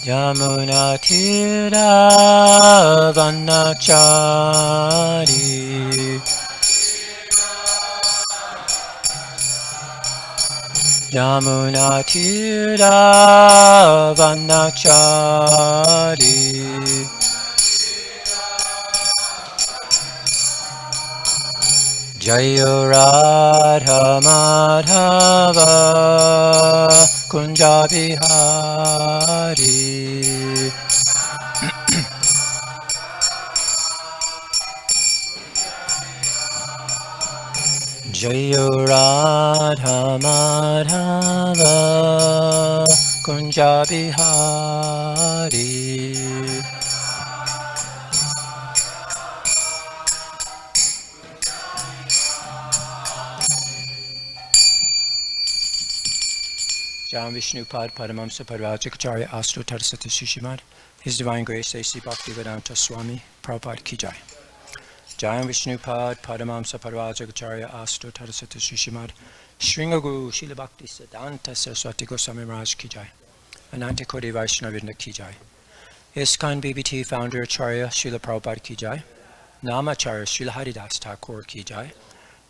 Yamuna Tira Vanachari Yamuna Tira Vanachari Jayo Radha Madhava Kunja Bihari Jayo Radha Madhava Kunja Bihari Jam Vishnupad Padamamsa Parvajikacharya Astro Tarsata Shishimad His Divine Grace A.C. Bhaktivedanta Swami Prabhupada Ki Jai Jam Vishnupad Padamamsa Parvajikacharya Astro Tarsata Shishimad Shringa Guru Srila Bhakti Siddhanta Saraswati Goswami Maharaj Ki Jai Ananta Koti Vaishnavinda Ki Jai ISKCON BBT Founder Acharya Srila Prabhupada Ki Jai Namacharya Srila Haridas Thakur Ki Jai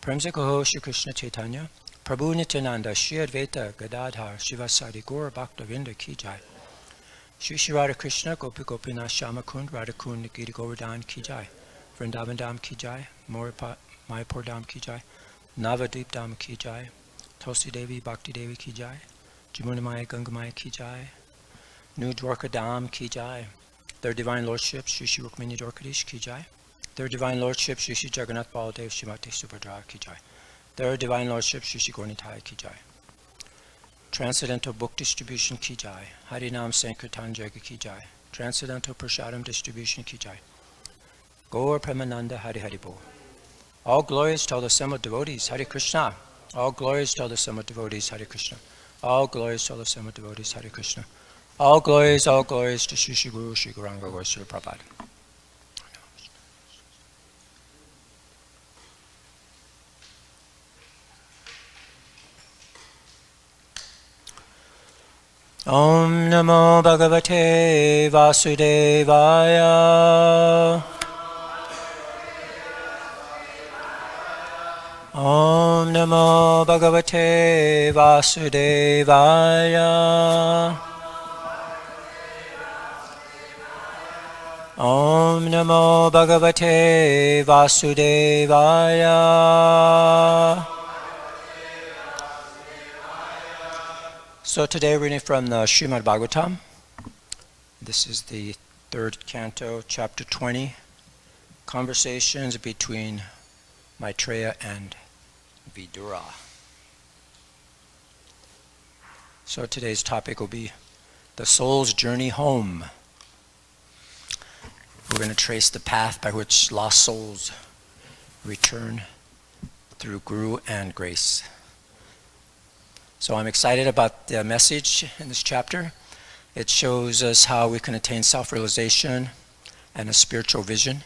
Premsikaho Shri Krishna Chaitanya Prabhu Nityananda Shri Advaita Gadadhar Shivasadi Gaur Bhaktavinda Ki Jai Shri Shri Radha Krishna Gopi Gopinath Shamakund Radhakund Giri Govardhan Ki Jai Vrindavan Dham Ki Jai Mayapur Dham Ki Jai Navadvip Dham Ki Jai Tulsi Devi Bhakti Devi Ki Jai Jamunamaya Gangamaya Ki Jai New Dwarka Dham Ki Jai Their Divine Lordship Shri Shri Rukmini Dwarkadish Ki Jai Their Divine Lordship Shri Shri Jagannath Baladev Shrimati Subhadra Ki Jai Their Divine Lordship Shri Shri Gaurnitai Ki Jai Transcendental Book Distribution Ki Jai Harinam Sankirtan Jaga Ki Jai Transcendental Prashadam Distribution Ki Jai Gaur Premananda Hari Hari Bo All glories to all the assembled devotees Hare Krishna All glories to all the assembled devotees Hare Krishna All glories to all the assembled devotees Hare Krishna all glories to Shri Shri Guru Shri Gauranga Gaur Prabhupada Om Namo Bhagavate Vasudevaya Om Namo Bhagavate Vasudevaya Om Namo Bhagavate Vasudevaya So today we're reading from the Srimad Bhagavatam. This is the 3rd canto, chapter 20, Conversations between Maitreya and Vidura. So today's topic will be the soul's journey home. We're going to trace the path by which lost souls return through Guru and grace. So I'm excited about the message in this chapter. It shows us how we can attain self-realization and a spiritual vision,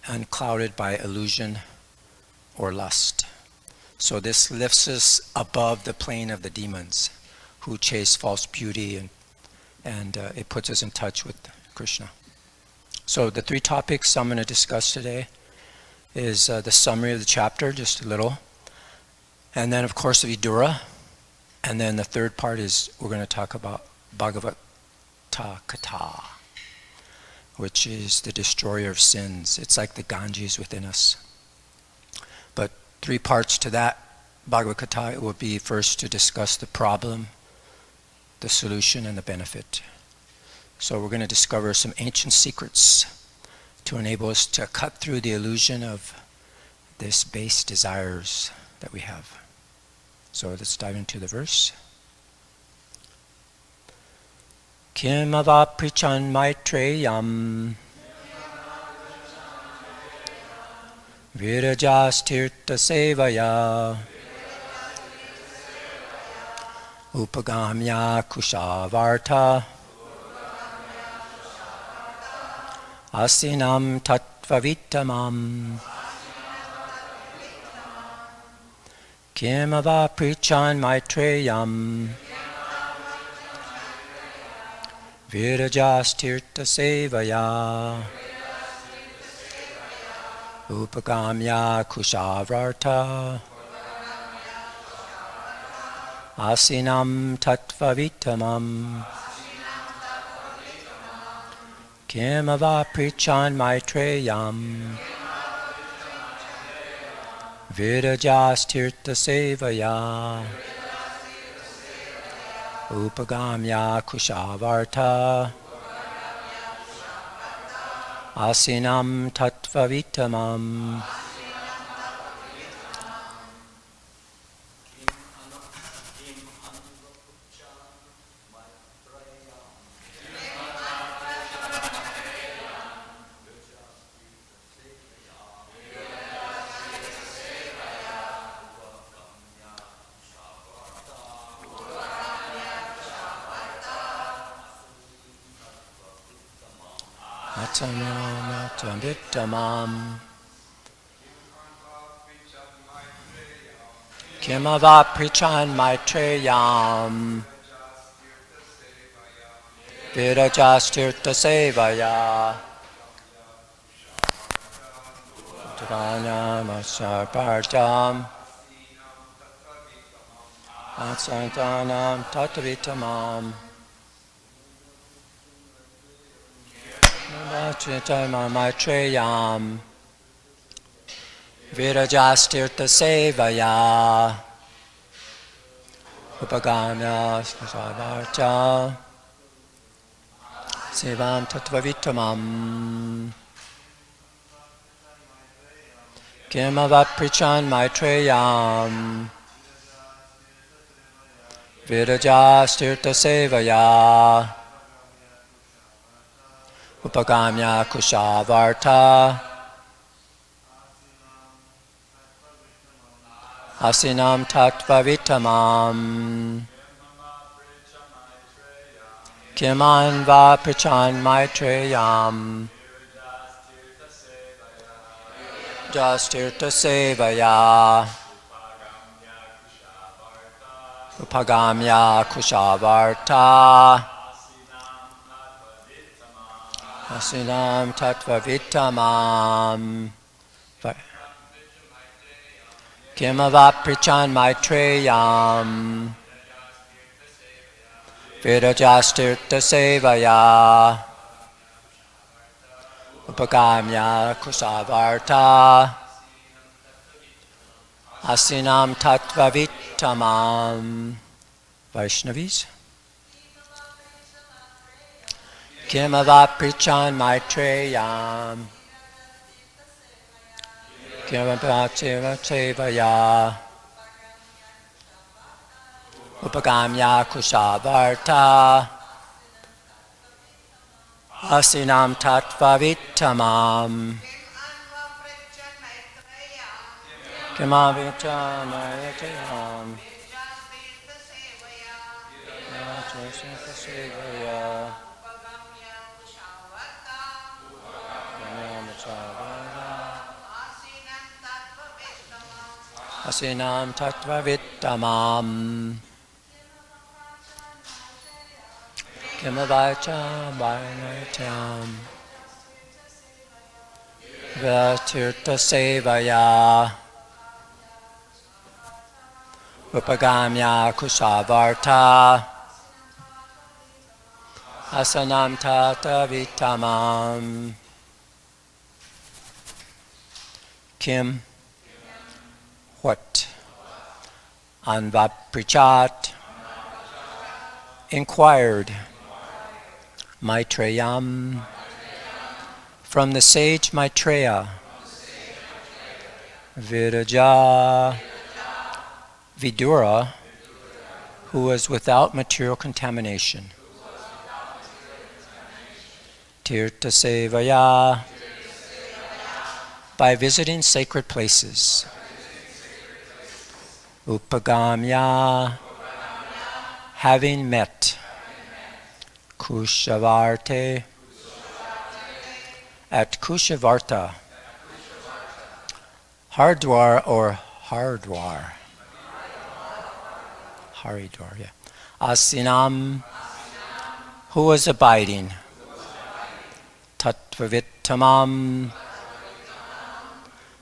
unclouded by illusion or lust. So this lifts us above the plane of the demons who chase false beauty, and it puts us in touch with Krishna. So the 3 topics I'm going to discuss today is the summary of the chapter, just a little, and then of course the Vidura. And then the 3rd part is we're going to talk about Bhagavata Katha, which is the destroyer of sins. It's like the Ganges within us. But 3 parts to that Bhagavata Katha will be first to discuss the problem, the solution, and the benefit. So we're going to discover some ancient secrets to enable us to cut through the illusion of this base desires that we have. So let's dive into the verse. Kim avaprichan maitreyam virajastirtha sevaya upagamya kushavarta asinam tattvavitamam Kim avaprichan maitreyam Virajastirtha sevaya Upagamya kushavarta Asinam tattvavitamam Kimava prichan maitreyam Virajastirtha sevaya Upagamya kushavarta Asinam tattvavitamam Atanam Kimava prichan maitreyam Virajastirtha sevaya Uttavanyam asarpartam Atsantanam tattavitamam Vachitama maitreyam Virajastirtha sevaya Upagamya savarta Sevam tattvavitamam Kimavat prichan maitreyam Virajastirtha sevaya Upagamya kushavarta Asinam tattvavitamam Kiman va prichan maitreyam Jastirtha sevaya Upagamya kushavarta Asinam tattvavitamam Kimava prichan maitreyam Virajastirtha sevaya Upagamya kusavarta Asinam tattvavitamam Vaishnavis Kimava prichan maitreyam Kimava sevaya Upagamya kusavarta Asinam tattvavitamam Kimavita mayatayam Asinam tattvavitamam Kimavacha mayatayam Vatirtha sevaya Upagamya kusavarta Asanam tattvavitamam Kim what Anvaprichat inquired Maitreyam from the sage Maitreya Viraja Vidura who was without material contamination Tirtha Sevaya by visiting sacred places Upagamya having met Kushavarte at Kushavarta Hardwar or Hardwar Haridwar, yeah. Asinam who was abiding, Tattvavittamam,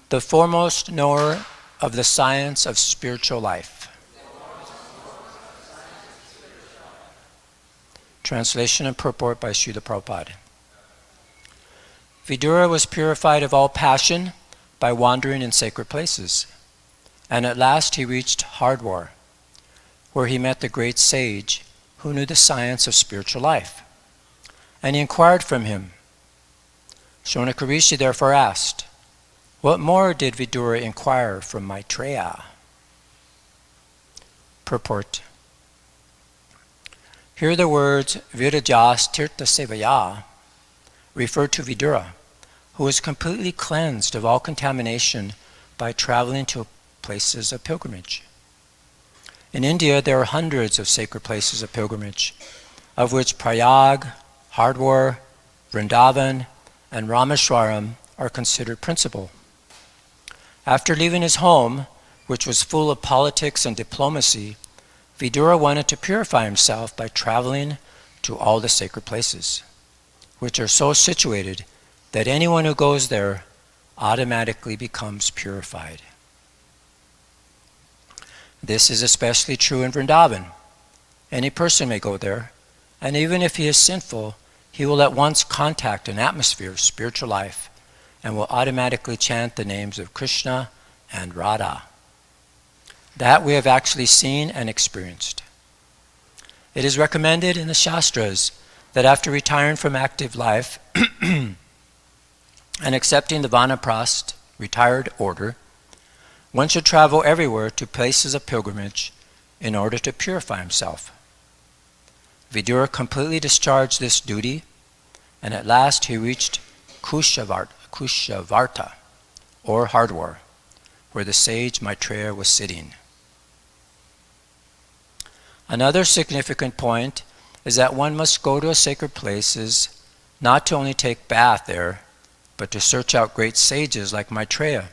the foremost knower of the science of spiritual life. Translation and purport by Srila Prabhupada. Vidura was purified of all passion by wandering in sacred places, and at last he reached Hardwar, where he met the great sage who knew the science of spiritual life. And he inquired from him. Shonaka Rishi therefore asked, what more did Vidura inquire from Maitreya? Purport. Here the words Virajas Tirtha Sevaya refer to Vidura, who was completely cleansed of all contamination by traveling to places of pilgrimage. In India, there are hundreds of sacred places of pilgrimage, of which Prayag, Hardwar, Vrindavan, and Rameshwaram are considered principal. After leaving his home, which was full of politics and diplomacy, Vidura wanted to purify himself by traveling to all the sacred places, which are so situated that anyone who goes there automatically becomes purified. This is especially true in Vrindavan. Any person may go there, and even if he is sinful, he will at once contact an atmosphere of spiritual life and will automatically chant the names of Krishna and Radha. That we have actually seen and experienced. It is recommended in the Shastras that after retiring from active life and accepting the Vanaprastha retired order, one should travel everywhere to places of pilgrimage in order to purify himself. Vidura completely discharged this duty, and at last he reached Kushavarta, or Hardwar, where the sage Maitreya was sitting. Another significant point is that one must go to a sacred places not to only take bath there, but to search out great sages like Maitreya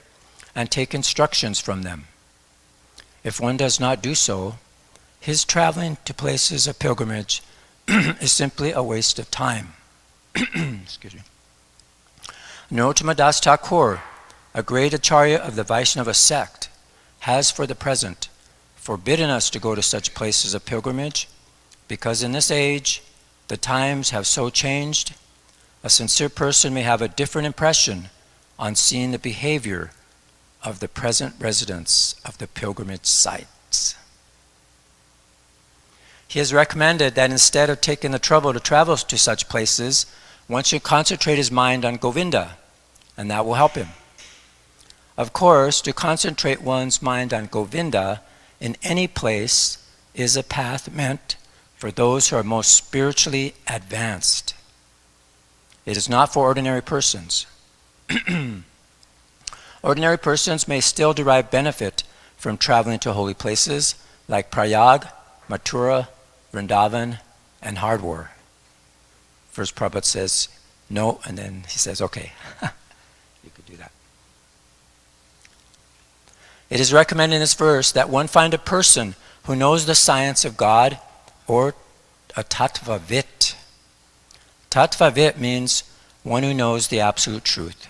and take instructions from them. If one does not do so, his traveling to places of pilgrimage is simply a waste of time. Excuse me. Narottama Das Thakur, a great acharya of the Vaishnava sect, has for the present forbidden us to go to such places of pilgrimage because in this age the times have so changed, a sincere person may have a different impression on seeing the behavior of the present residents of the pilgrimage sites. He has recommended that instead of taking the trouble to travel to such places, one should concentrate his mind on Govinda, and that will help him. Of course, to concentrate one's mind on Govinda in any place is a path meant for those who are most spiritually advanced. It is not for ordinary persons. Ordinary persons may still derive benefit from traveling to holy places like Prayag, Mathura, Vrindavan, and Hardwar. First Prabhupada says no, and then he says, okay, you could do that. It is recommended in this verse that one find a person who knows the science of God, or a tattvavit. Tattvavit means one who knows the absolute truth.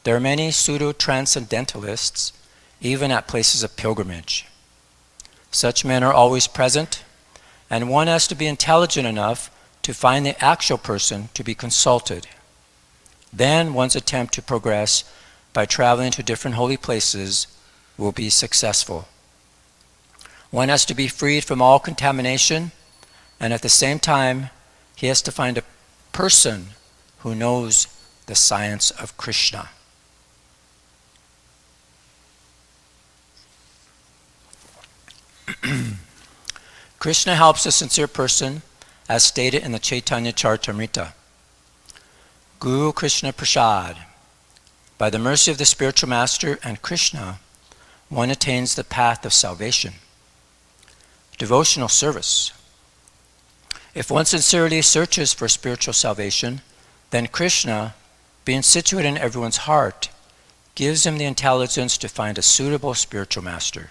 There are many pseudo-transcendentalists, even at places of pilgrimage. Such men are always present, and one has to be intelligent enough to find the actual person to be consulted. Then one's attempt to progress by traveling to different holy places will be successful. One has to be freed from all contamination, and at the same time, he has to find a person who knows the science of Krishna. Krishna helps a sincere person, as stated in the Chaitanya Charitamrita. Guru Krishna Prasad. By the mercy of the spiritual master and Krishna, one attains the path of salvation. Devotional service. If one sincerely searches for spiritual salvation, then Krishna, being situated in everyone's heart, gives him the intelligence to find a suitable spiritual master.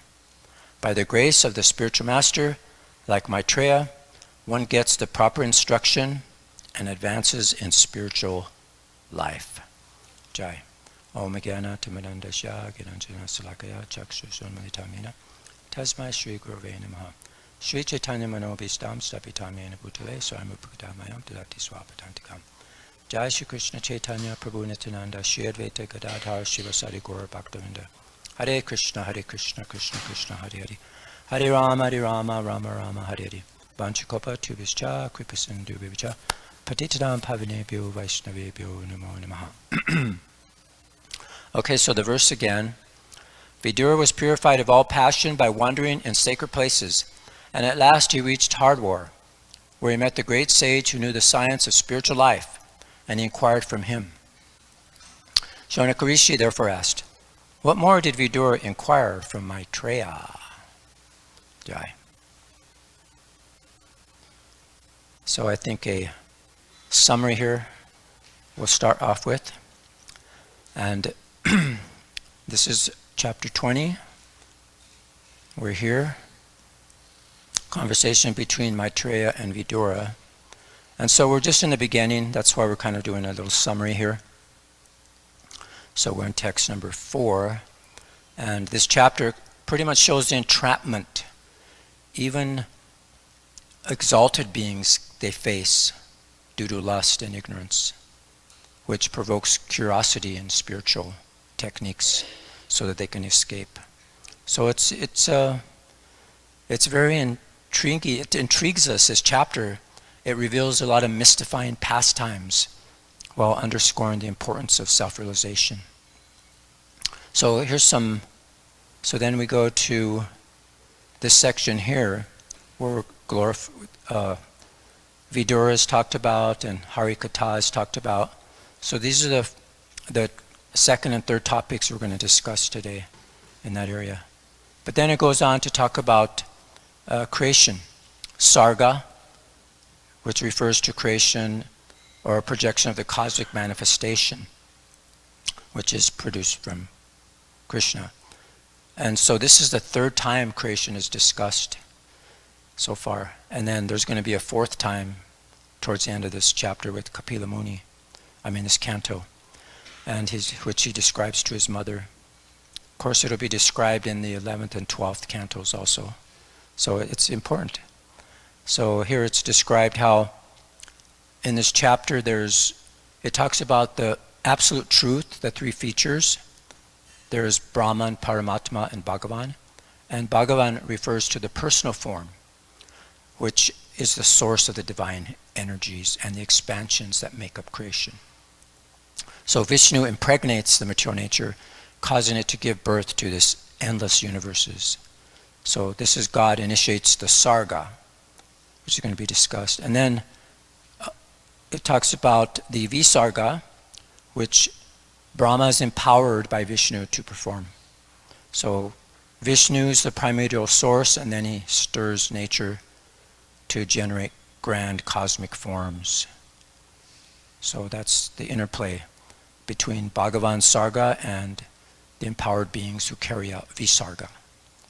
By the grace of the spiritual master, like Maitreya, one gets the proper instruction and advances in spiritual life. Jai. Om Jnana Timirandasya Giranjana Salakaya Chakshusonmalitamina Tasmai Shri Gurave Namaha Shri Chaitanya Manobhistam Stapitamena Bhutale Swamupukadamayam Dadati Swapatantikam. Jai Shri Krishna Chaitanya Prabhu Nityananda Shri Advaita Gadadhar Shivasari Gaura Bhaktavinda. Hare Krishna Krishna Krishna Hare Hare Hare Rama Rama Rama Hare Hare. Vanchakopa Tubhischa Kripasindu Vivicha Patitadam Pavinebhyo Vaishnavebhyo Namo Namaha. Okay, so the verse again. Vidura was purified of all passion by wandering in sacred places, and at last he reached Hardwar, where he met the great sage who knew the science of spiritual life, and he inquired from him. Shaunaka Rishi therefore asked, what more did Vidura inquire from Maitreya? Jai. So I think a summary here we'll start off with. And this is chapter 20. We're here. Conversation between Maitreya and Vidura. And so we're just in the beginning. That's why we're kind of doing a little summary here. So we're in text number 4. And this chapter pretty much shows the entrapment. Even exalted beings they face due to lust and ignorance, which provokes curiosity in spiritual techniques so that they can escape. So it's very intriguing. It intrigues us, this chapter. It reveals a lot of mystifying pastimes while underscoring the importance of self-realization. So here's some, so then we go to this section here where Vidura is talked about and Harikatha is talked about. So these are the second and third topics we're going to discuss today in that area. But then it goes on to talk about creation, Sarga, which refers to creation or a projection of the cosmic manifestation, which is produced from Krishna. And so this is the third time creation is discussed so far. And then there's going to be a fourth time towards the end of this chapter with Kapila Muni. This canto, and which he describes to his mother. Of course, it'll be described in the 11th and 12th cantos also. So it's important. So here it's described how in this chapter it talks about the absolute truth, the three features. There's Brahman, Paramatma, and Bhagavan. And Bhagavan refers to the personal form, which is the source of the divine energies and the expansions that make up creation. So Vishnu impregnates the material nature, causing it to give birth to this endless universes. So this is God initiates the Sarga, which is going to be discussed. And then it talks about the Visarga, which Brahma is empowered by Vishnu to perform. So Vishnu is the primordial source, and then he stirs nature to generate grand cosmic forms. So that's the interplay between Bhagavan Sarga and the empowered beings who carry out Visarga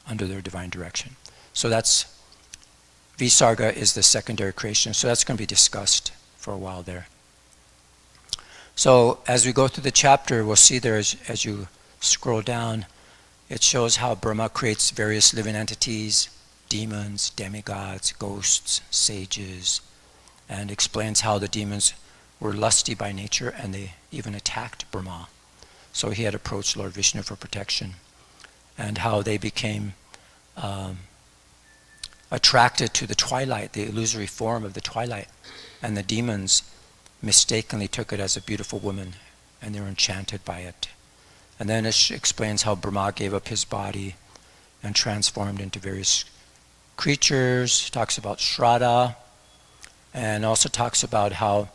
under their divine direction. So that's, Visarga is the secondary creation. So that's going to be discussed for a while there. So as we go through the chapter, we'll see there as you scroll down, it shows how Brahma creates various living entities, demons, demigods, ghosts, sages, and explains how the demons were lusty by nature and they even attacked Brahma. So he had approached Lord Vishnu for protection, and how they became attracted to the twilight, the illusory form of the twilight, and the demons mistakenly took it as a beautiful woman and they were enchanted by it. And then it explains how Brahma gave up his body and transformed into various creatures, talks about Shraddha, and also talks about how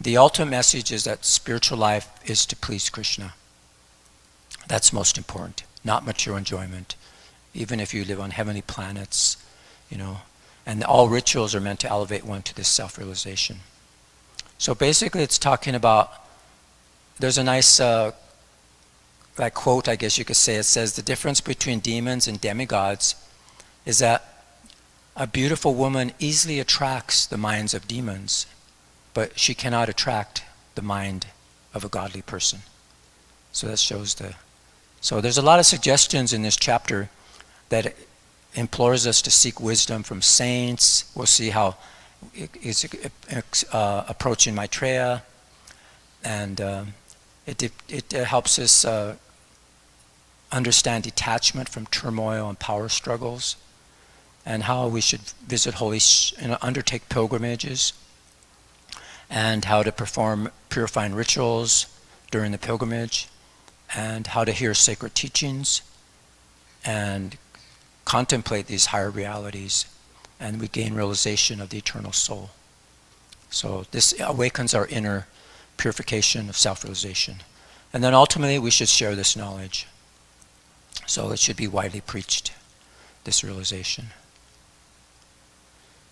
the ultimate message is that spiritual life is to please Krishna. That's most important, not material enjoyment. Even if you live on heavenly planets, and all rituals are meant to elevate one to this self-realization. So basically it's talking about, there's a nice quote, I guess you could say. It says the difference between demons and demigods is that a beautiful woman easily attracts the minds of demons, but she cannot attract the mind of a godly person. So that shows so there's a lot of suggestions in this chapter that implores us to seek wisdom from saints. We'll see how it's approaching Maitreya, and it helps us understand detachment from turmoil and power struggles, and how we should visit undertake pilgrimages, and how to perform purifying rituals during the pilgrimage, and how to hear sacred teachings and contemplate these higher realities, and we gain realization of the eternal soul. So this awakens our inner purification of self-realization. And then ultimately we should share this knowledge. So it should be widely preached, this realization.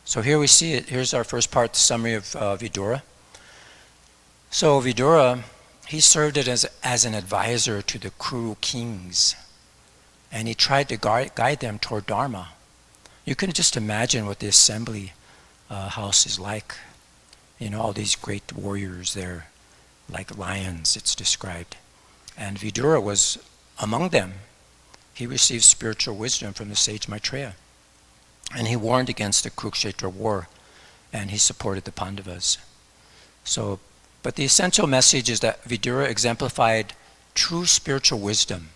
So here we see it. Here's our first part, the summary of Vidura. So Vidura, he served as an advisor to the Kuru kings, and he tried to guide them toward Dharma. You can just imagine what the assembly house is like. You know, all these great warriors there, like lions, it's described. And Vidura was among them. He received spiritual wisdom from the sage Maitreya. And he warned against the Kurukshetra war, and he supported the Pandavas. But the essential message is that Vidura exemplified true spiritual wisdom,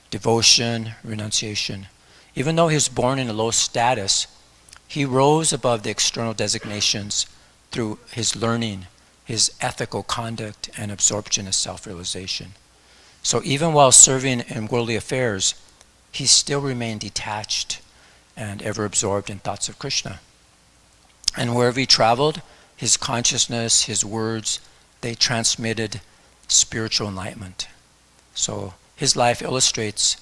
devotion, renunciation. Even though he was born in a low status, he rose above the external designations through his learning, his ethical conduct, and absorption of self-realization. So even while serving in worldly affairs, he still remained detached and ever absorbed in thoughts of Krishna. And wherever he traveled, his consciousness, his words, they transmitted spiritual enlightenment. So his life illustrates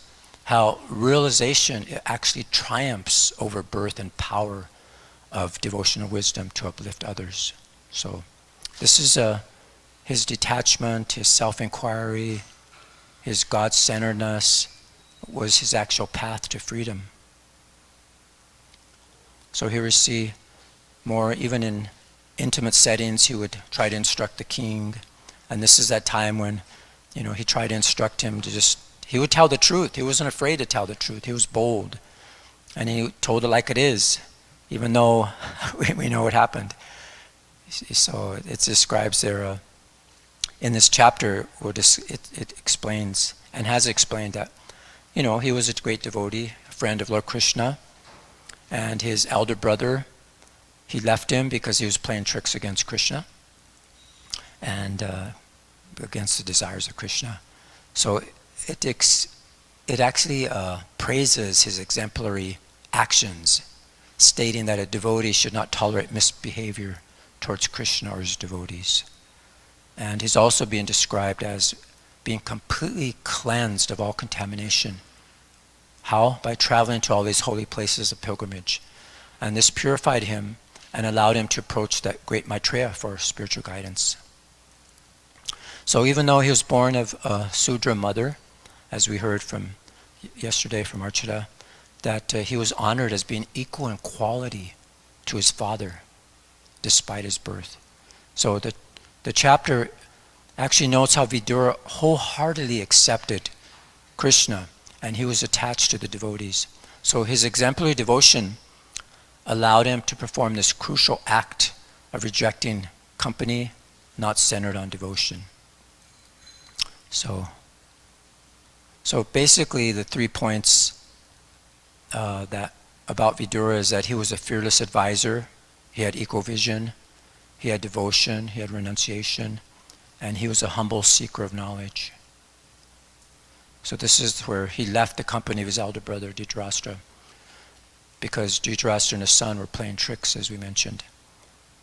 how realization actually triumphs over birth and power of devotional wisdom to uplift others. So this is his detachment, his self-inquiry, his God-centeredness was his actual path to freedom. So here we see more, even in intimate settings, he would try to instruct the king. And this is that time when, he tried to instruct him to he would tell the truth. He wasn't afraid to tell the truth. He was bold. And he told it like it is, even though we know what happened. So it describes there, in this chapter, it explains, and has explained that, he was a great devotee, a friend of Lord Krishna, and his elder brother, he left him because he was playing tricks against Krishna and against the desires of Krishna. So it actually praises his exemplary actions, stating that a devotee should not tolerate misbehavior towards Krishna or his devotees. And he's also being described as being completely cleansed of all contamination. How? By traveling to all these holy places of pilgrimage. And this purified him and allowed him to approach that great Maitreya for spiritual guidance. So even though he was born of a Sudra mother, as we heard from yesterday from Archita, that he was honored as being equal in quality to his father, despite his birth. So the chapter actually notes how Vidura wholeheartedly accepted Krishna, and he was attached to the devotees. So his exemplary devotion allowed him to perform this crucial act of rejecting company not centered on devotion. So basically the 3 points that about Vidura is that he was a fearless advisor, he had equal vision, he had devotion, he had renunciation, and he was a humble seeker of knowledge. So this is where he left the company of his elder brother Dhritarashtra, because Dhritarashtra and his son were playing tricks, as we mentioned.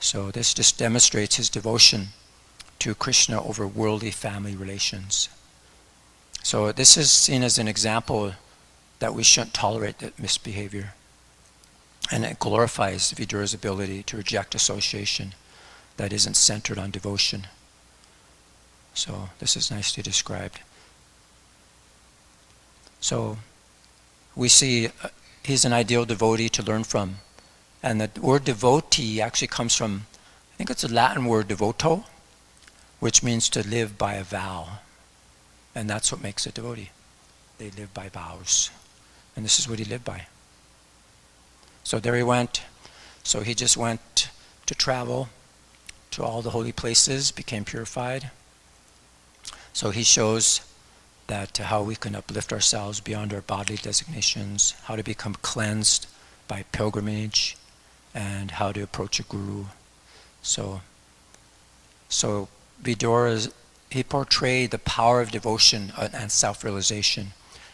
So this just demonstrates his devotion to Krishna over worldly family relations. So this is seen as an example that we shouldn't tolerate that misbehavior. And it glorifies Vidura's ability to reject association that isn't centered on devotion. So this is nicely described. So we see he's an ideal devotee to learn from, And the word devotee actually comes from, I think it's a Latin word, devoto, which means to live by a vow. And that's what makes a devotee. They live by vows. And this is what he lived by. So there he went. So he just went to travel to all the holy places, became purified. So he shows that how we can uplift ourselves beyond our bodily designations, how to become cleansed by pilgrimage, and how to approach a guru. So Vidura, he portrayed the power of devotion and self-realization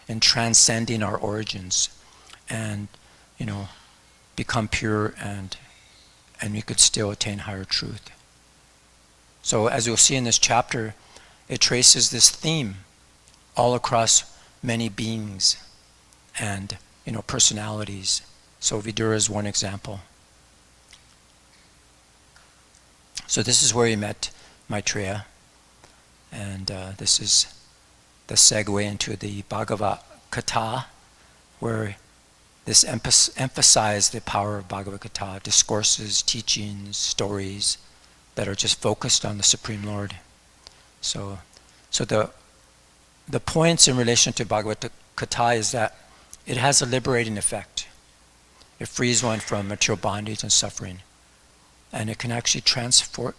in transcending our origins, and become pure, and we could still attain higher truth. So as you'll see in this chapter, it traces this theme all across many beings and personalities. So Vidura is one example. So this is where he met Maitreya, and this is the segue into the Bhagavad Gita, where this emphasized the power of Bhagavad Gita, discourses, teachings, stories that are just focused on the Supreme Lord. So the points in relation to Bhagavad Gita is that it has a liberating effect. It frees one from material bondage and suffering, and it can actually transport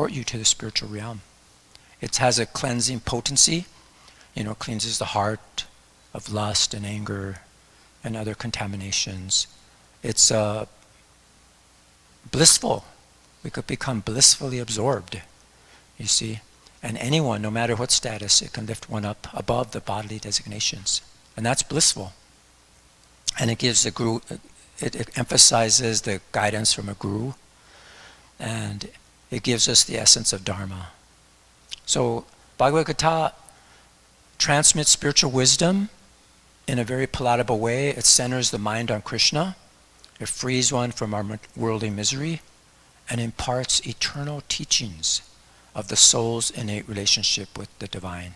you to the spiritual realm. It has a cleansing potency, cleanses the heart of lust and anger and other contaminations. It's blissful. We could become blissfully absorbed, you see. And anyone, no matter what status, it can lift one up above the bodily designations. And that's blissful. And it gives the guru, it emphasizes the guidance from a guru, and it gives us the essence of Dharma. So Bhagavad Gita transmits spiritual wisdom in a very palatable way. It centers the mind on Krishna. It frees one from our worldly misery, and imparts eternal teachings of the soul's innate relationship with the divine.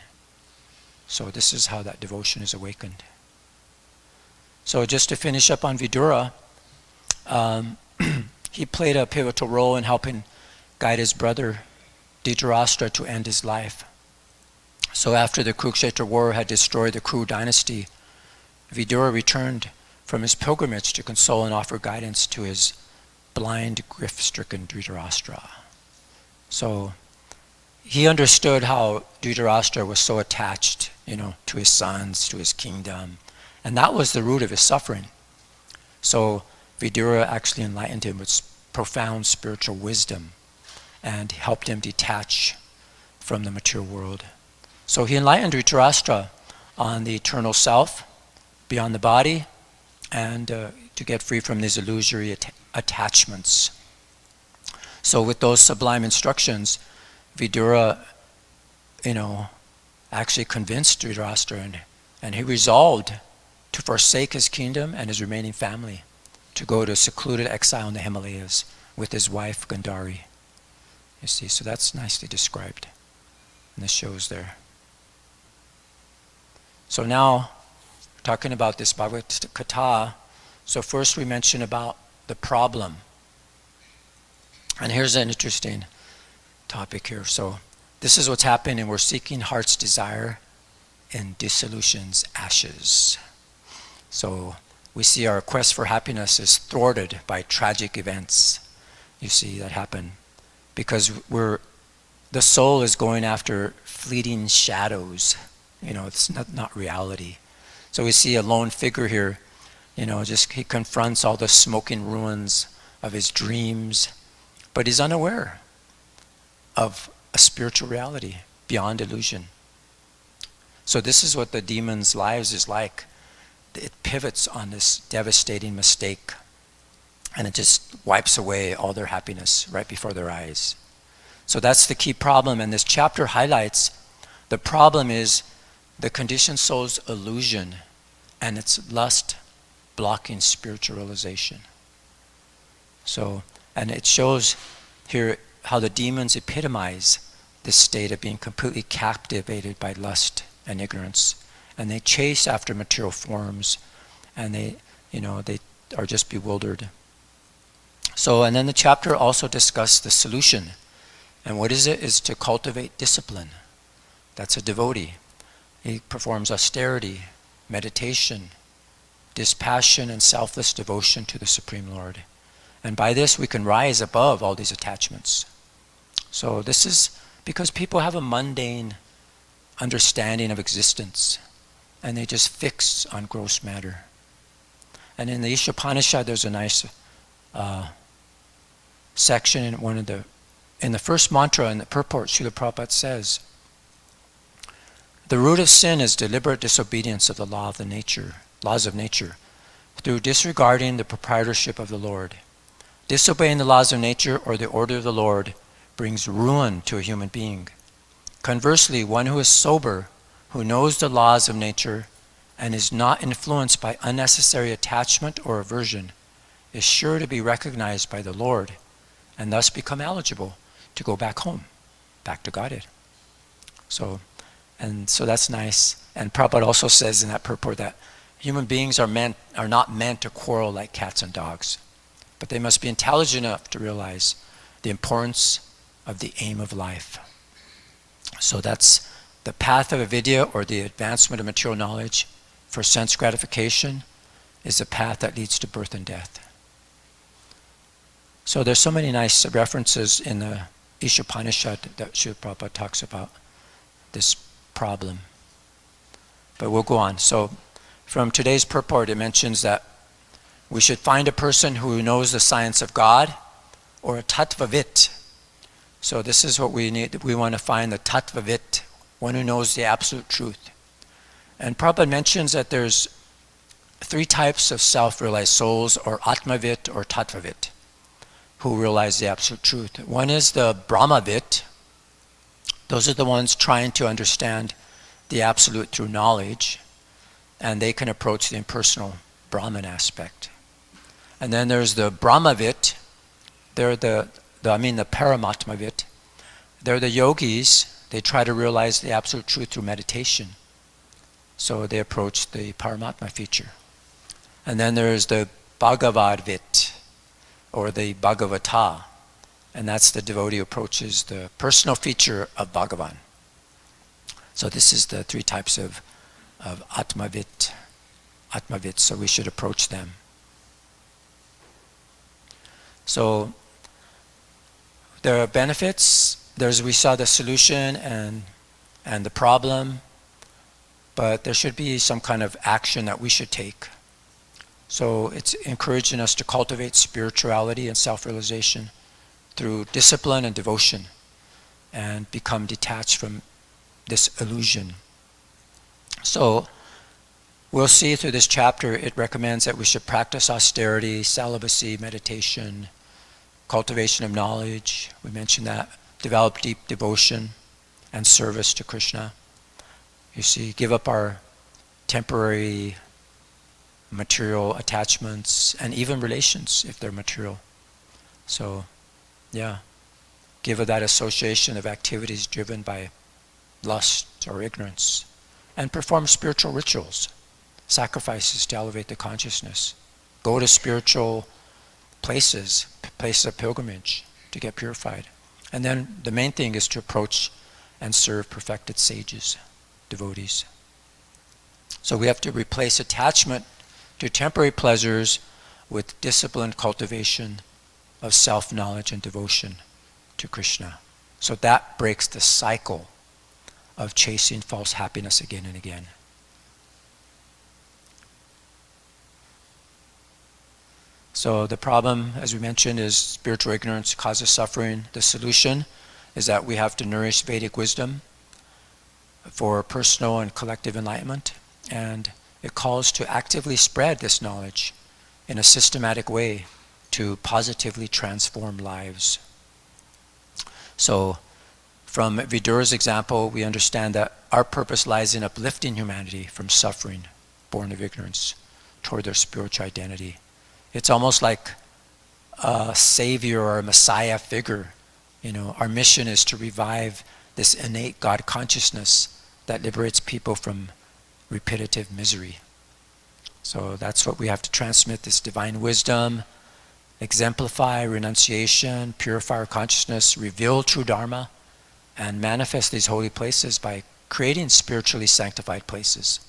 So this is how that devotion is awakened. So just to finish up on Vidura, he played a pivotal role in helping guide his brother Dhritarashtra to end his life. So after the Kurukshetra war had destroyed the Kuru dynasty, Vidura returned from his pilgrimage to console and offer guidance to his blind, grief-stricken Dhritarashtra. So he understood how Dhritarashtra was so attached, to his sons, to his kingdom, and that was the root of his suffering. So Vidura actually enlightened him with profound spiritual wisdom and helped him detach from the material world. So he enlightened Dhritarashtra on the eternal self, beyond the body, and to get free from these illusory attachments. So with those sublime instructions, Vidura, actually convinced Dhritarashtra, and he resolved to forsake his kingdom and his remaining family, to go to secluded exile in the Himalayas with his wife Gandhari. You see, so that's nicely described, and this shows there. So now, talking about this Bhagavad Gita, so first we mention about the problem. And here's an interesting topic here. So this is what's happening. We're seeking heart's desire in dissolution's ashes. So we see our quest for happiness is thwarted by tragic events, you see, that happen. Because the soul is going after fleeting shadows. It's not reality. So we see a lone figure here, he confronts all the smoking ruins of his dreams, but he's unaware of a spiritual reality beyond illusion. So this is what the demon's lives is like. It pivots on this devastating mistake, and it just wipes away all their happiness right before their eyes. So that's the key problem, and this chapter highlights the problem is the conditioned soul's illusion and its lust blocking spiritual realization. So, and it shows here how the demons epitomize this state of being completely captivated by lust and ignorance, and they chase after material forms, and they are just bewildered. So, and then the chapter also discussed the solution. And what is it? Is to cultivate discipline. That's a devotee. He performs austerity, meditation, dispassion, and selfless devotion to the Supreme Lord. And by this we can rise above all these attachments. So this is because people have a mundane understanding of existence, and they just fix on gross matter. And in the Ishopanishad, there's a nice section in the first mantra in the purport. Srila Prabhupada says, "The root of sin is deliberate disobedience of the laws of nature, through disregarding the proprietorship of the Lord. Disobeying the laws of nature or the order of the Lord brings ruin to a human being. Conversely, one who is sober, who knows the laws of nature, and is not influenced by unnecessary attachment or aversion, is sure to be recognized by the Lord, and thus become eligible to go back home, back to Godhead." So that's nice. And Prabhupada also says in that purport that human beings are not meant to quarrel like cats and dogs, but they must be intelligent enough to realize the importance of the aim of life. So that's the path of avidya, or the advancement of material knowledge for sense gratification, is a path that leads to birth and death. So there's so many nice references in the Ishopanishad that Srila Prabhupada talks about this problem. But we'll go on. So from today's purport, it mentions that we should find a person who knows the science of God, or a tattvavit. So this is what we need. We want to find the tattvavit, one who knows the absolute truth. And Prabhupada mentions that there's 3 types of self-realized souls, or atmavit or tattvavit, who realize the absolute truth. One is the brahmavit. Those are the ones trying to understand the absolute through knowledge, and they can approach the impersonal Brahman aspect. And then there's the brahmavit. They're the paramatmavit. They're the yogis. They try to realize the absolute truth through meditation. So they approach the paramatma feature. And then there's the bhagavadvit, or the bhagavata. And that's the devotee who approaches the personal feature of Bhagavan. So this is the 3 types of atmavit. So we should approach them. So there are benefits. We saw the solution and the problem, but there should be some kind of action that we should take. So it's encouraging us to cultivate spirituality and self-realization through discipline and devotion, and become detached from this illusion. So we'll see through this chapter, it recommends that we should practice austerity, celibacy, meditation, cultivation of knowledge. We mentioned that. Develop deep devotion and service to Krishna. You see, give up our temporary material attachments, and even relations if they're material. So, yeah, give up that association of activities driven by lust or ignorance, and perform spiritual rituals, sacrifices to elevate the consciousness. Go to spiritual places of pilgrimage to get purified. And then the main thing is to approach and serve perfected sages, devotees. So we have to replace attachment to temporary pleasures with disciplined cultivation of self-knowledge and devotion to Krishna. So that breaks the cycle of chasing false happiness again and again. So the problem, as we mentioned, is spiritual ignorance causes suffering. The solution is that we have to nourish Vedic wisdom for personal and collective enlightenment, and it calls to actively spread this knowledge in a systematic way to positively transform lives. So from Vidura's example, we understand that our purpose lies in uplifting humanity from suffering born of ignorance toward their spiritual identity. It's almost like a savior or a messiah figure. You know, our mission is to revive this innate God consciousness that liberates people from repetitive misery. So that's what we have to transmit, this divine wisdom exemplify renunciation, purify our consciousness, reveal true Dharma, and manifest these holy places by creating spiritually sanctified places.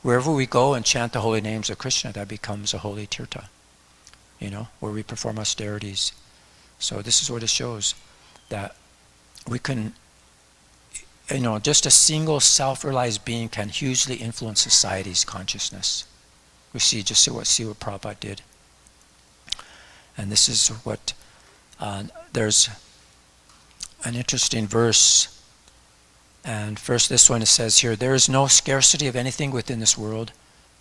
Wherever we go and chant the holy names of Krishna, that becomes a holy tirtha, where we perform austerities. So this is what it shows, that we can, just a single self-realized being can hugely influence society's consciousness. We see what Prabhupada did. And this is what, there's an interesting verse. And first this one, it says here, there is no scarcity of anything within this world.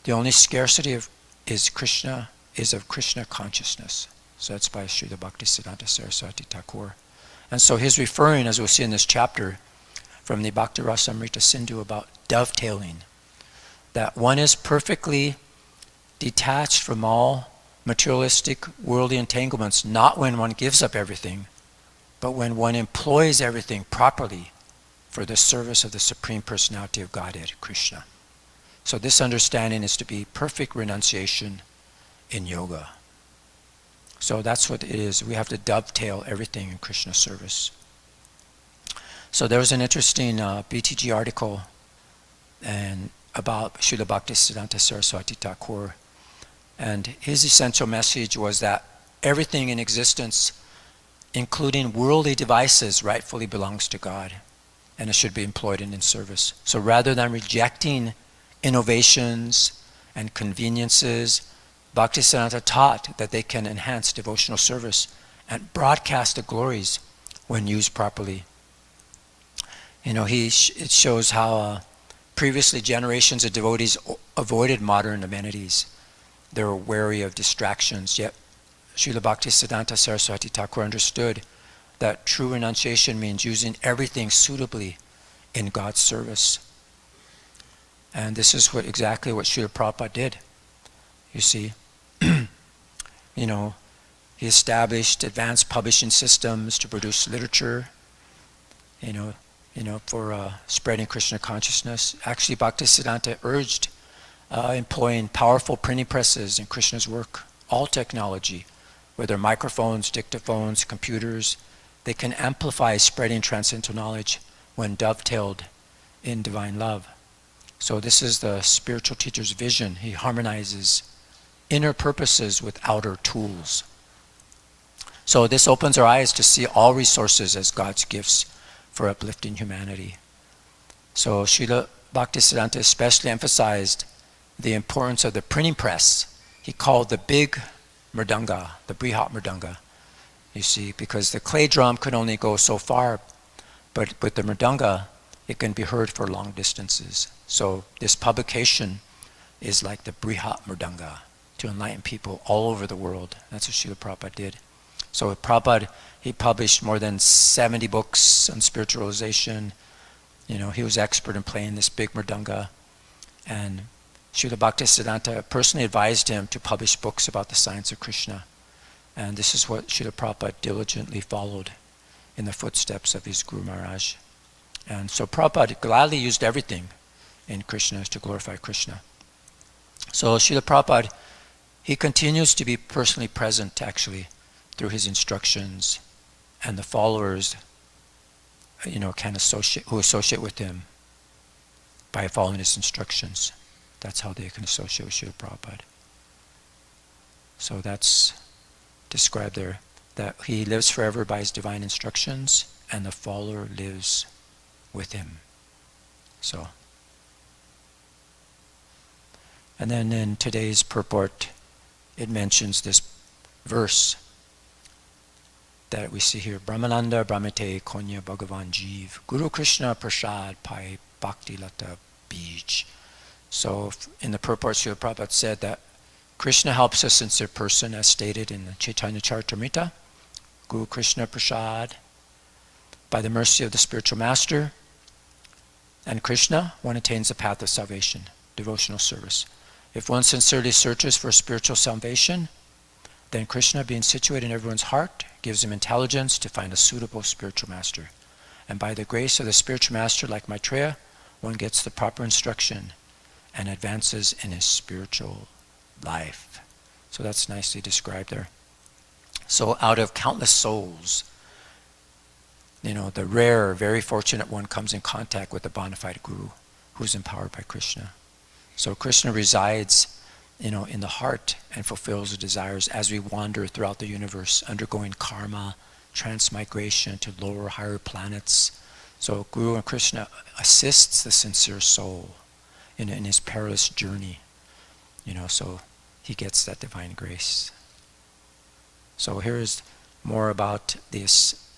The only scarcity is of Krishna consciousness. So that's by Srila Bhaktisiddhanta Saraswati Thakur. And so he's referring, as we'll see in this chapter, from the Bhakti Rasamrita Sindhu about dovetailing. That one is perfectly detached from all materialistic worldly entanglements, not when one gives up everything, but when one employs everything properly for the service of the Supreme Personality of Godhead, Krishna. So this understanding is to be perfect renunciation in yoga. So that's what it is. We have to dovetail everything in Krishna service. So there was an interesting BTG article about Srila Bhaktisiddhanta Saraswati Thakur. And his essential message was that everything in existence, including worldly devices, rightfully belongs to God, and it should be employed in service. So rather than rejecting innovations and conveniences, Bhaktisiddhanta taught that they can enhance devotional service and broadcast the glories when used properly. It shows how previously generations of devotees avoided modern amenities. They were wary of distractions, yet Srila Bhaktisiddhanta Saraswati Thakur understood that true renunciation means using everything suitably in God's service. And this is exactly what Srila Prabhupada did. You see, he established advanced publishing systems to produce literature, for spreading Krishna consciousness. Actually, Bhaktisiddhanta urged employing powerful printing presses in Krishna's work. All technology, whether microphones, dictaphones, computers, they can amplify spreading transcendental knowledge when dovetailed in divine love. So this is the spiritual teacher's vision. He harmonizes inner purposes with outer tools. So this opens our eyes to see all resources as God's gifts for uplifting humanity. So Srila Bhaktisiddhanta especially emphasized the importance of the printing press. He called the big mridanga, the brihat mridanga, you see, because the clay drum could only go so far, but with the mridanga, it can be heard for long distances. So this publication is like the brihat mridanga to enlighten people all over the world. That's what Srila Prabhupada did. So with Prabhupada, he published more than 70 books on spiritualization. He was expert in playing this big mridanga. And Srila Bhaktisiddhanta personally advised him to publish books about the science of Krishna. And this is what Srila Prabhupada diligently followed in the footsteps of his Guru Maharaj. And so Prabhupada gladly used everything in Krishna to glorify Krishna. So Srila Prabhupada, he continues to be personally present actually through his instructions, and the followers, can associate with him by following his instructions. That's how they can associate with Srila Prabhupada. So that's described there, that he lives forever by his divine instructions, and the follower lives with him. So, and then in today's purport, it mentions this verse that we see here, Brahmananda Brahmate Konya Bhagavan Jeev, Guru Krishna Prasad Pai Bhakti Lata Bij. So in the purport, Srila Prabhupada said that Krishna helps us in third person, as stated in the Chaitanya Charitamrita. Guru Krishna Prasad, by the mercy of the spiritual master and Krishna, one attains the path of salvation, devotional service. If one sincerely searches for spiritual salvation, then Krishna, being situated in everyone's heart, gives him intelligence to find a suitable spiritual master. And by the grace of the spiritual master like Maitreya, one gets the proper instruction and advances in his spiritual life. So that's nicely described there. So out of countless souls, the rare, very fortunate one comes in contact with the bona fide guru who's empowered by Krishna. So Krishna resides, in the heart and fulfills the desires as we wander throughout the universe, undergoing karma, transmigration to lower, higher planets. So Guru and Krishna assists the sincere soul in his perilous journey, so he gets that divine grace. So here's more about this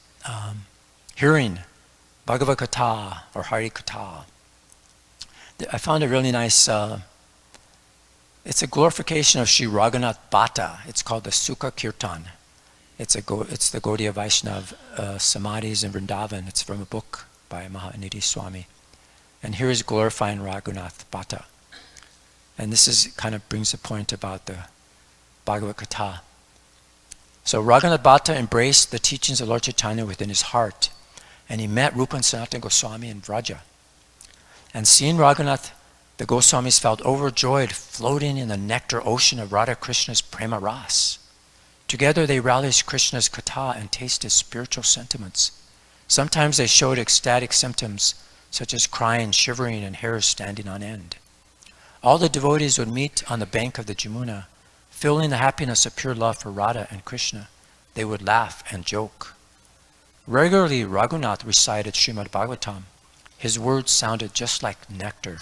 hearing Bhagavad Gita or Hari Katha. I found a really nice, it's a glorification of Sri Raghunath Bhatta. It's called the Sukha Kirtan. It's the Gaudiya Vaishnava Samadhis in Vrindavan. It's from a book by Mahanidhi Swami. And here is glorifying Raghunath Bhatta. And this kind of brings the point about the Bhagavad Gita. So Raghunath Bhatta embraced the teachings of Lord Chaitanya within his heart. And he met Rupa and Sanatana Goswami in Vraja. And seeing Raghunath, the Goswamis felt overjoyed, floating in the nectar ocean of Radha Krishna's prema ras. Together they relished Krishna's katha and tasted spiritual sentiments. Sometimes they showed ecstatic symptoms, such as crying, shivering, and hair standing on end. All the devotees would meet on the bank of the Jamuna, feeling the happiness of pure love for Radha and Krishna. They would laugh and joke. Regularly, Raghunath recited Srimad Bhagavatam. His words sounded just like nectar.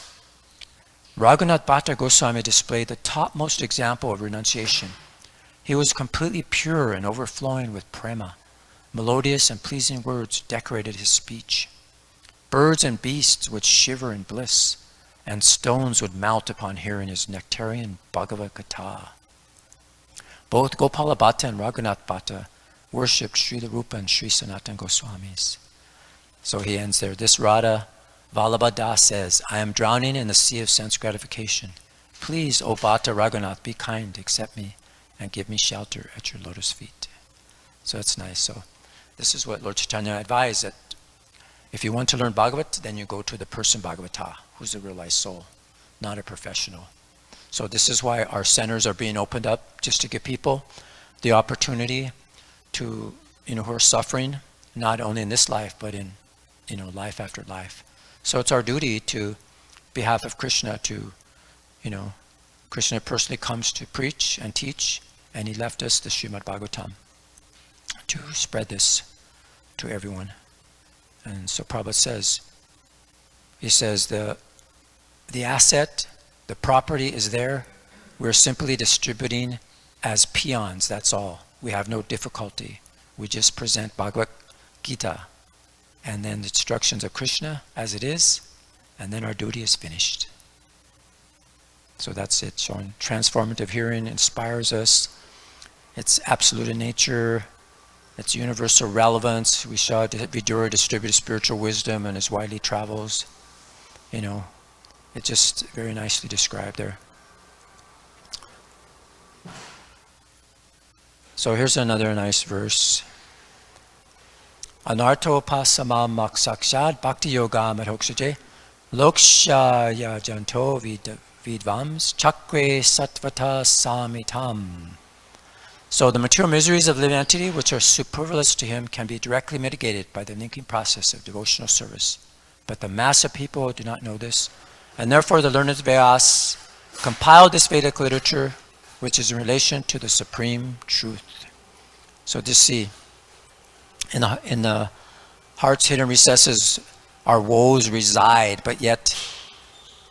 Raghunath Bhatta Goswami displayed the topmost example of renunciation. He was completely pure and overflowing with prema. Melodious and pleasing words decorated his speech. Birds and beasts would shiver in bliss, and stones would melt upon hearing his nectarian Bhagavad Gita. Both Gopala Bhatta and Raghunath Bhatta worshipped Srila Rupa and Sri Sanatana Goswamis. So he ends there. This Radha Vallabha Das says, I am drowning in the sea of sense gratification. Please, O Bhatta Raghunath, be kind, accept me, and give me shelter at your lotus feet. So it's nice. So this is what Lord Chaitanya advised, that if you want to learn Bhagavat, then you go to the person Bhagavata, who's a realized soul, not a professional. So this is why our centers are being opened up, just to give people the opportunity to, who are suffering, not only in this life, but in, life after life. So it's our duty to, behalf of Krishna, to, Krishna personally comes to preach and teach, and he left us the Srimad Bhagavatam to spread this to everyone. And so Prabhupada says, he says the asset, the property is there. We're simply distributing as peons, that's all. We have no difficulty. We just present Bhagavad Gita and then the instructions of Krishna as it is, and then our duty is finished. So that's it, showing transformative hearing inspires us. It's absolute in nature. It's universal relevance. We saw Vidura distributed spiritual wisdom and his widely travels. It's just very nicely described there. So here's another nice verse. Anarto pasama maksakshad bhakti yoga madhoksaje lokshaya janto vidvams chakre satvata samitam. So the material miseries of living entity, which are superfluous to him, can be directly mitigated by the linking process of devotional service. But the mass of people do not know this, and therefore the learned Vyas compiled this Vedic literature, which is in relation to the supreme truth. So just see, in the heart's hidden recesses, our woes reside, but yet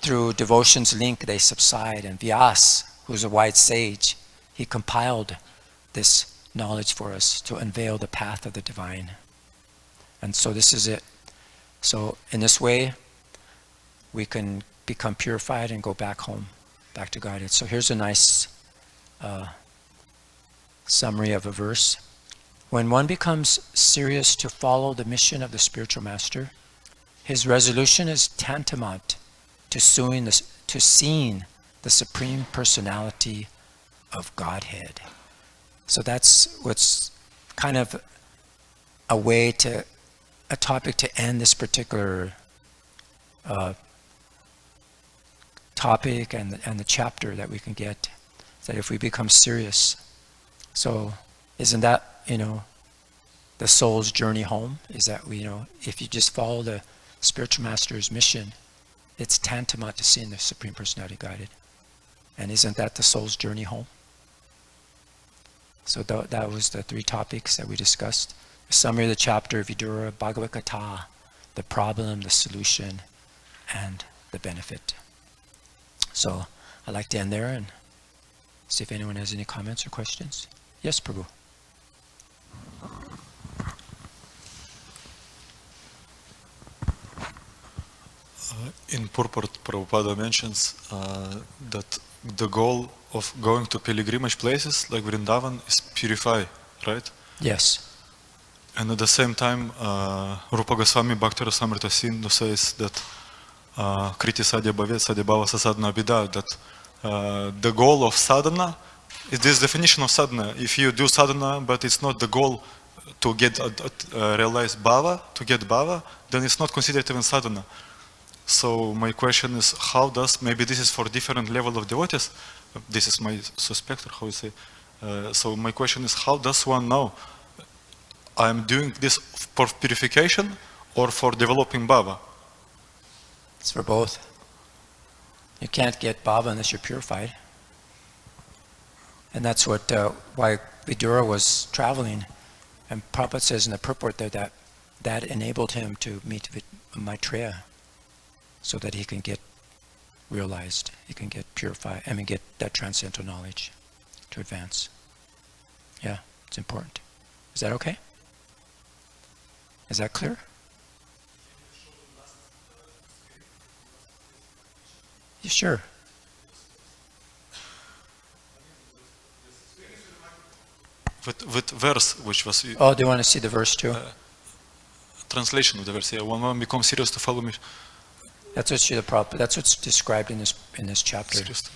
through devotion's link they subside. And Vyas, who's a wise sage, he compiled this knowledge for us to unveil the path of the divine. And so this is it. So in this way, we can become purified and go back home, back to Godhead. So here's a nice summary of a verse. When one becomes serious to follow the mission of the spiritual master, his resolution is tantamount to seeing the Supreme Personality of Godhead. So that's what's kind of a topic to end this particular topic and the chapter that we can get, that if we become serious. So Isn't that, the soul's journey home? Is that, if you just follow the spiritual master's mission, it's tantamount to seeing the Supreme Personality guided. And isn't that the soul's journey home? So that was the 3 topics that we discussed. A summary of the chapter, Vidura, Bhagavad Gita, the problem, the solution, and the benefit. So I'd like to end there and see if anyone has any comments or questions. Yes, Prabhu. In purport, Prabhupada mentions that the goal of going to pilgrimage places like Vrindavan is purify, right? Yes. And at the same time, Rupa Goswami Bhakti Rasamrita Sindhu says that Kriti Sadhya Bhavet Sadhya Bhava Sasadhana Abhida, that the goal of sadhana is this definition of sadhana. If you do sadhana, but it's not the goal to get realize bhava, to get bhava, then it's not considered even sadhana. So my question is, how does, maybe this is for different level of devotees, this is my suspect, or how you say, so my question is, how does one know I'm doing this for purification or for developing bhava? It's for both. You can't get bhava unless you're purified. And that's what why Vidura was traveling. And Prabhupada says in the purport there that enabled him to meet Maitreya, so that he can get realized, he can get purified, get that transcendental knowledge to advance. Yeah, it's important. Is that okay? Is that clear? Yeah, sure. With verse, which was... Oh, do you want to see the verse too? Translation of the verse, yeah. When one becomes serious to follow me. That's what's described in this chapter. Serious.